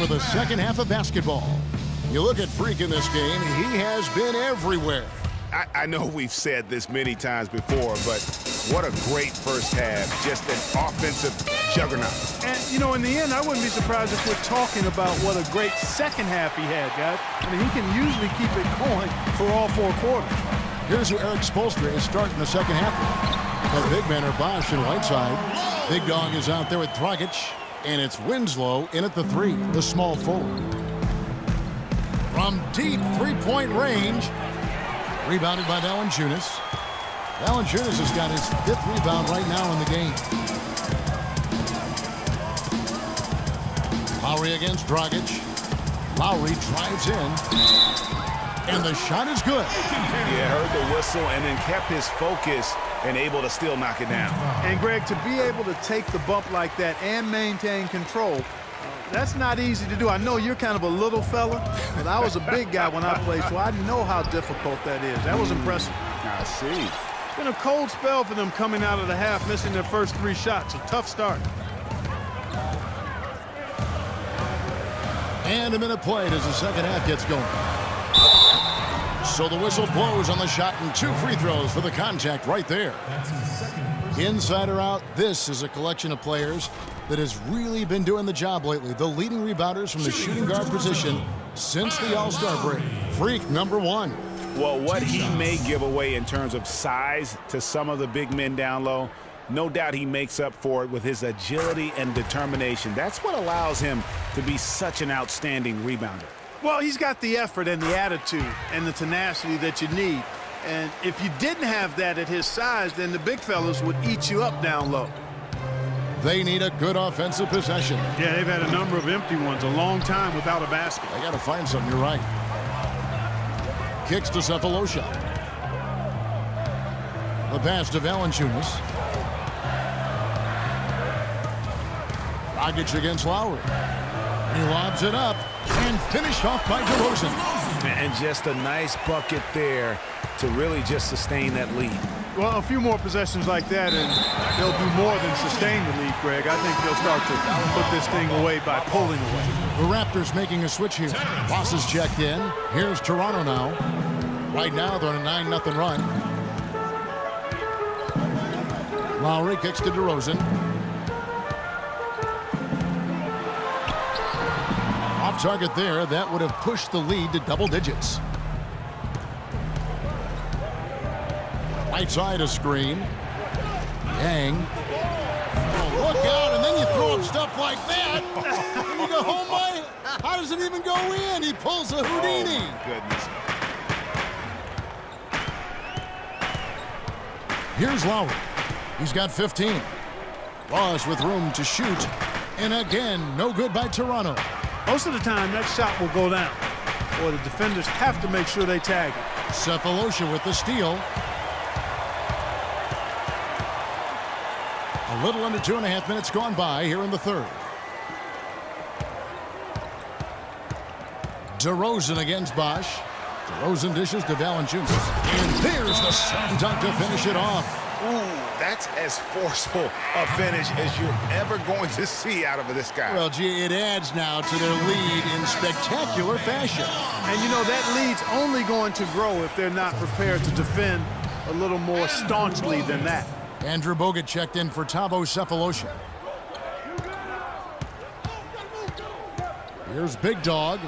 for the second half of basketball. You look at Freak in this game, he has been everywhere. I know we've said this many times before, but what a great first half. Just an offensive juggernaut. And, you know, in the end, I wouldn't be surprised if we're talking about what a great second half he had, guys. I mean, he can usually keep it going for all 4 quarters. Here's who Eric Spoelstra is starting the second half with. The big men are Bosch and Whiteside. Big Dog is out there with Dragic, and it's Winslow in at the 3, the small forward. From deep three-point range, rebounded by Valanciunas. Valanciunas has got his 5th rebound right now in the game. Lowry against Dragic. Lowry drives in, and the shot is good. Yeah, heard the whistle and then kept his focus and able to still knock it down. And, Greg, to be able to take the bump like that and maintain control, that's not easy to do. I know you're kind of a little fella, but I was a big guy when I played, so I know how difficult that is. That was impressive. I see. It's been a cold spell for them coming out of the half, missing their first 3 shots. A tough start. And a minute played as the second half gets going. So the whistle blows on the shot and 2 free throws for the contact right there. Inside or out, this is a collection of players that has really been doing the job lately. The leading rebounders from the shooting guard position since the All-Star break. Freak number 1. Well, what he may give away in terms of size to some of the big men down low, no doubt he makes up for it with his agility and determination. That's what allows him to be such an outstanding rebounder. Well, he's got the effort and the attitude and the tenacity that you need. And if you didn't have that at his size, then the big fellas would eat you up down low. They need a good offensive possession. Yeah, they've had a number of empty ones, a long time without a basket. They got to find something, you're right. Kicks to Cephalosha. The pass to Valanciunas. Dragic against Lowry. He lobs it up and finished off by DeRozan. And just a nice bucket there to really just sustain that lead. Well, a few more possessions like that, and they'll do more than sustain the lead, Greg. I think they'll start to put this thing away by pulling away. The Raptors making a switch here. Ross is checked in. Here's Toronto now. Right now, they're on a 9-0 run. Lowry kicks to DeRozan. Off target there. That would have pushed the lead to double digits. Right side a screen. Yang. Oh, look out, and then you throw up stuff like that. And you go, oh my, how does it even go in? He pulls a Houdini. Oh, goodness. Here's Lowry. He's got 15. Ross with room to shoot. And again, no good by Toronto. Most of the time, that shot will go down, or the defenders have to make sure they tag it. Cephalosha with the steal. A little under 2.5 minutes gone by here in the third. DeRozan against Bosch. DeRozan dishes to Valanciunas. And there's the slam dunk to finish it off. Ooh, that's as forceful a finish as you're ever going to see out of this guy. Well, gee, it adds now to their lead in spectacular fashion. And, you know, that lead's only going to grow if they're not prepared to defend a little more staunchly than that. Andrew Bogut checked in for Thabo Cephalosha. Here's Big Dog.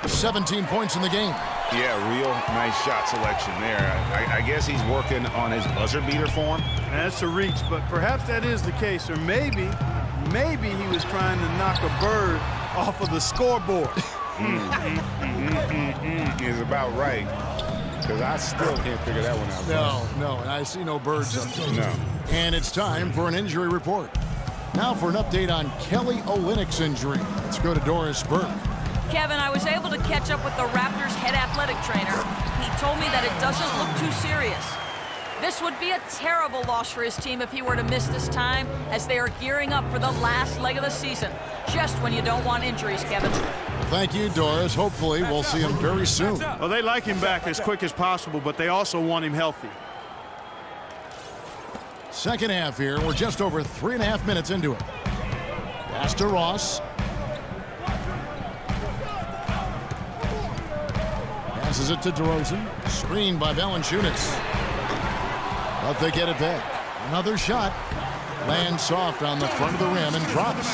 17 points in the game. Yeah, real nice shot selection there. I guess he's working on his buzzer beater form. That's a reach, but perhaps that is the case. Or maybe he was trying to knock a bird off of the scoreboard. Is about right. Because I still can't figure that one out. No, and I see no birds up there. No. And it's time for an injury report. Now for an update on Kelly Olynyk's injury. Let's go to Doris Burke. Kevin, I was able to catch up with the Raptors' head athletic trainer. He told me that it doesn't look too serious. This would be a terrible loss for his team if he were to miss this time, as they are gearing up for the last leg of the season. Just when you don't want injuries, Kevin. Thank you, Doris. Hopefully we'll see him very soon. Well, they like him back as quick as possible, but they also want him healthy. Second half here. We're just over 3.5 minutes into it. Pass to Ross. Passes it to DeRozan. Screened by Valanciunas. But they get it back. Another shot. Lands soft on the front of the rim and drops.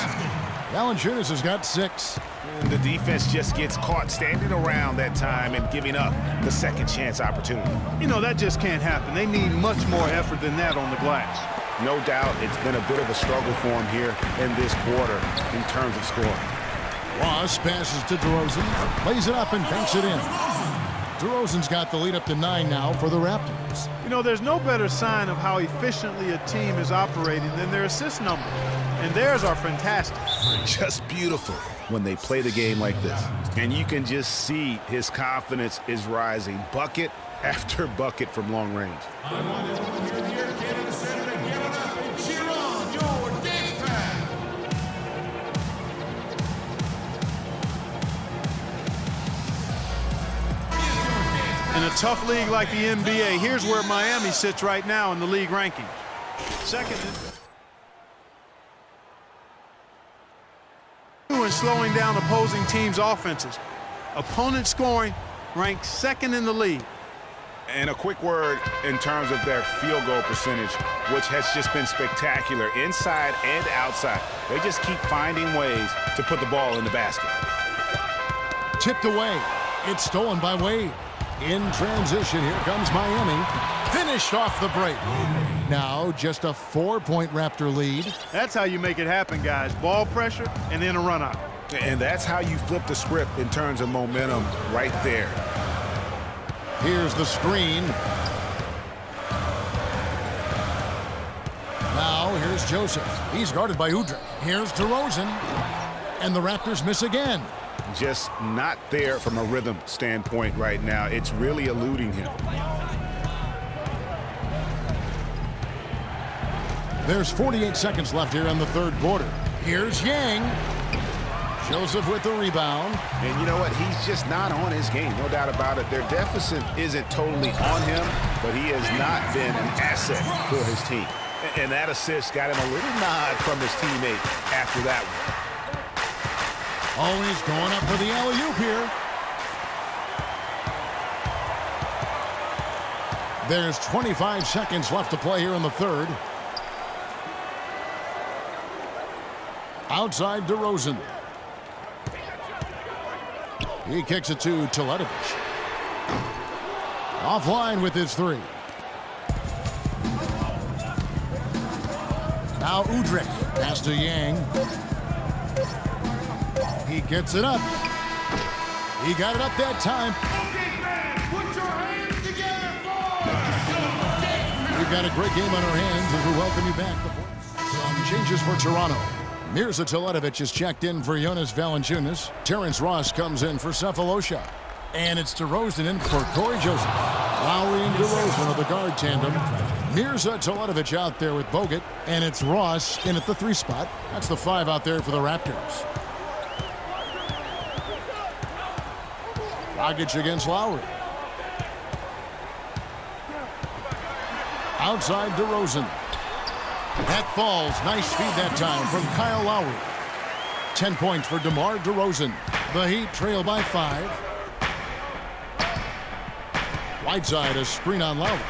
Valanciunas has got 6. And the defense just gets caught standing around that time and giving up the second chance opportunity. You know, that just can't happen. They need much more effort than that on the glass. No doubt it's been a bit of a struggle for him here in this quarter in terms of scoring. Ross passes to DeRozan. Plays it up and banks it in. DeRozan's got the lead up to 9 now for the Raptors. You know, there's no better sign of how efficiently a team is operating than their assist numbers. And theirs are fantastic. Just beautiful when they play the game like this. And you can just see his confidence is rising. Bucket after bucket from long range. In a tough league like the NBA, here's where Miami sits right now in the league rankings. Second in slowing down opposing teams' offenses. Opponent scoring ranks second in the league. And a quick word in terms of their field goal percentage, which has just been spectacular inside and outside. They just keep finding ways to put the ball in the basket. Tipped away. It's stolen by Wade. In transition, here comes Miami. Finished off the break. Now just a 4-point Raptor lead. That's how you make it happen, guys. Ball pressure and then a run out. And that's how you flip the script in terms of momentum right there. Here's the screen. Now here's Joseph. He's guarded by Udrih. Here's DeRozan. And the Raptors miss again. Just not there from a rhythm standpoint right now. It's really eluding him. There's 48 seconds left here in the third quarter. Here's Yang. Joseph with the rebound. And you know what? He's just not on his game. No doubt about it. Their deficit isn't totally on him, but he has not been an asset for his team. And that assist got him a little nod from his teammate after that one. Oh, he's going up for the alley-oop here. There's 25 seconds left to play here in the third. Outside DeRozan. He kicks it to Teletovic. Offline with his 3. Now Udrih. Pass to Yang. He gets it up. He got it up that time. We've got a great game on our hands as we welcome you back. Some changes for Toronto. Mirza Teletovic is checked in for Jonas Valanciunas. Terrence Ross comes in for Cephalosha. And it's DeRozan in for Corey Joseph. Lowry and DeRozan are the guard tandem. Mirza Teletovic out there with Bogut. And it's Ross in at the 3 spot. That's the 5 out there for the Raptors. Dragic against Lowry. Outside DeRozan. That falls. Nice feed that time from Kyle Lowry. 10 points for DeMar DeRozan. The Heat trail by 5. Whiteside, a screen on Lowry.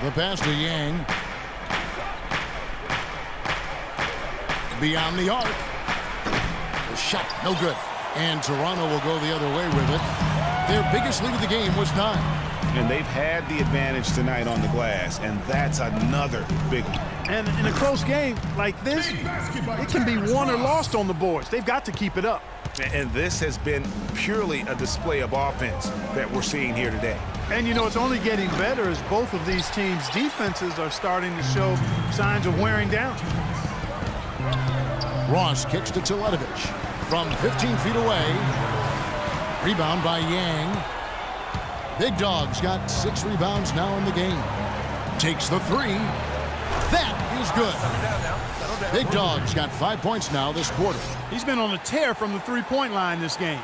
The pass to Yang. Beyond the arc. The shot, no good. And Toronto will go the other way with it. Their biggest lead of the game was 9. And they've had the advantage tonight on the glass, and that's another big one. And in a close game like this, it can be won or lost on the boards. They've got to keep it up. And this has been purely a display of offense that we're seeing here today. And, you know, it's only getting better as both of these teams' defenses are starting to show signs of wearing down. Ross kicks to Teletovic from 15 feet away. Rebound by Yang. Big Dog's got 6 rebounds now in the game. Takes the 3. That is good. Big Dog's got 5 points now this quarter. He's been on a tear from the 3-point line this game.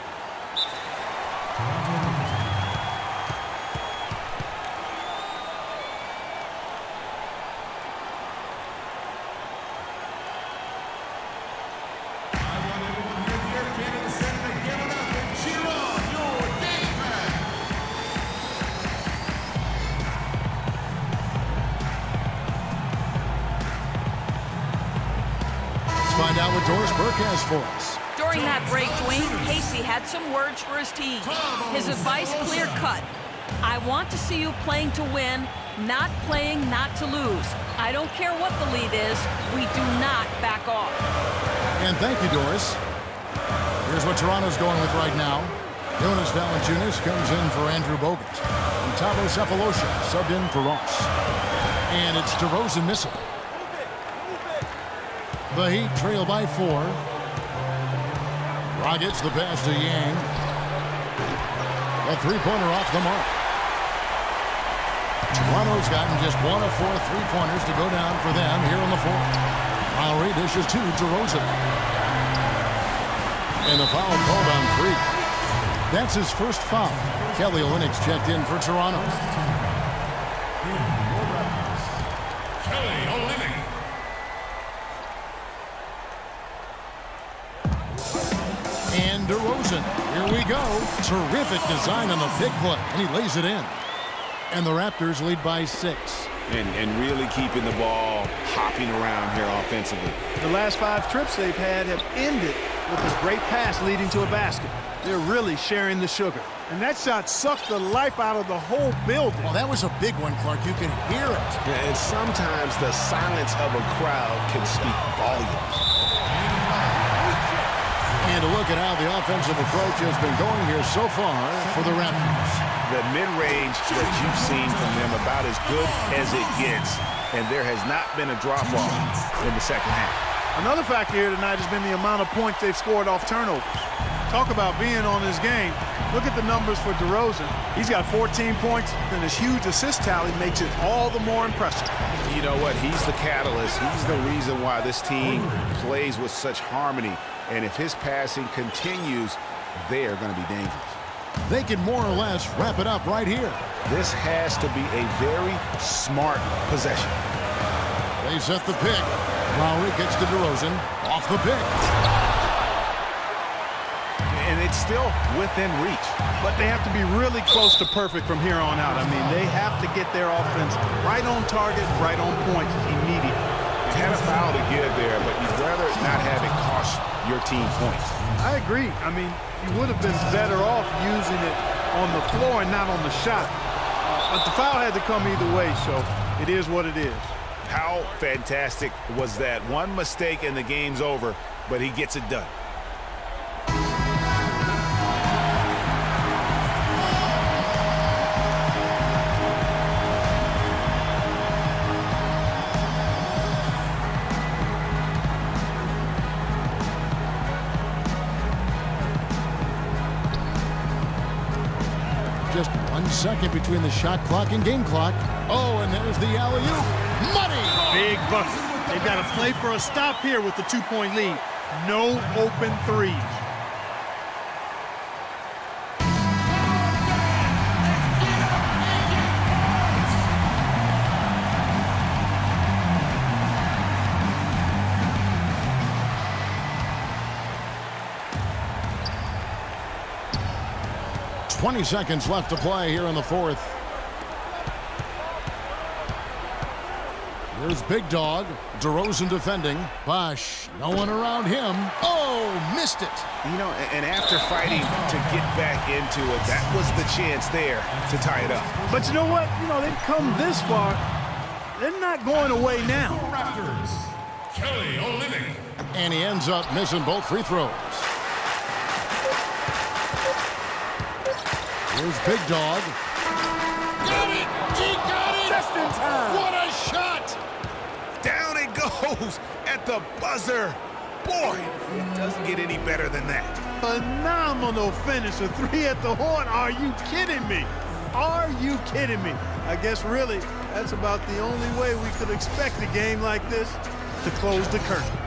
out what Doris Burke has for us. During that break, Dwayne Casey had some words for his team. His advice clear-cut. I want to see you playing to win, not playing not to lose. I don't care what the lead is. We do not back off. And thank you, Doris. Here's what Toronto's going with right now. Jonas Valanciunas comes in for Andrew Bogut. And Tabo Cephalosha subbed in for Ross. And it's DeRozan missing. The Heat trail by 4. Rockets the pass to Yang. A three-pointer off the mark. Toronto's gotten just 1 of 4 three-pointers to go down for them here in the fourth. Lowry dishes to DeRozan. And the foul called on Freak. That's his first foul. Kelly Olynyk's checked in for Toronto. Kelly Olynyk. And DeRozan. Here we go. Terrific design on the big play. And he lays it in. And the Raptors lead by 6. And really keeping the ball hopping around here offensively. The last 5 trips they've had have ended with a great pass leading to a basket. They're really sharing the sugar. And that shot sucked the life out of the whole building. Well, that was a big one, Clark. You can hear it. And sometimes the silence of a crowd can speak volumes. And to look at how the offensive approach has been going here so far for the Raptors. The mid-range that you've seen from them about as good as it gets. And there has not been a drop-off in the second half. Another factor here tonight has been the amount of points they've scored off turnovers. Talk about being on his game. Look at the numbers for DeRozan. He's got 14 points, and his huge assist tally makes it all the more impressive. You know what? He's the catalyst. He's the reason why this team plays with such harmony. And if his passing continues, they are going to be dangerous. They can more or less wrap it up right here. This has to be a very smart possession. They set the pick. Lowry gets to DeRozan. Off the pick. And it's still within reach. But they have to be really close to perfect from here on out. I mean, they have to get their offense right on target, right on point immediately. You had a foul to give there, but you'd rather not have it cost your team points. I agree. I mean, you would have been better off using it on the floor and not on the shot. But the foul had to come either way, so it is what it is. How fantastic was that? One mistake and the game's over, but he gets it done. Just 1 second between the shot clock and game clock. Oh, and there's the alley-oop. Money! Big bucket. They've got to play for a stop here with the 2-point lead. No open threes. .20 seconds left to play here in the fourth. Here's Big Dog. DeRozan defending. Bosh, no one around him. Oh, missed it. You know, and after fighting to get back into it, that was the chance there to tie it up. But you know what? You know, they've come this far. They're not going away now. Raptors. Kelly Olynyk. And he ends up missing both free throws. Here's Big Dog. Got it! He got it! Just in time. What a shot! Down it goes at the buzzer. Boy, it doesn't get any better than that. Phenomenal finish. A 3 at the horn. Are you kidding me? Are you kidding me? I guess really that's about the only way we could expect a game like this to close the curtain.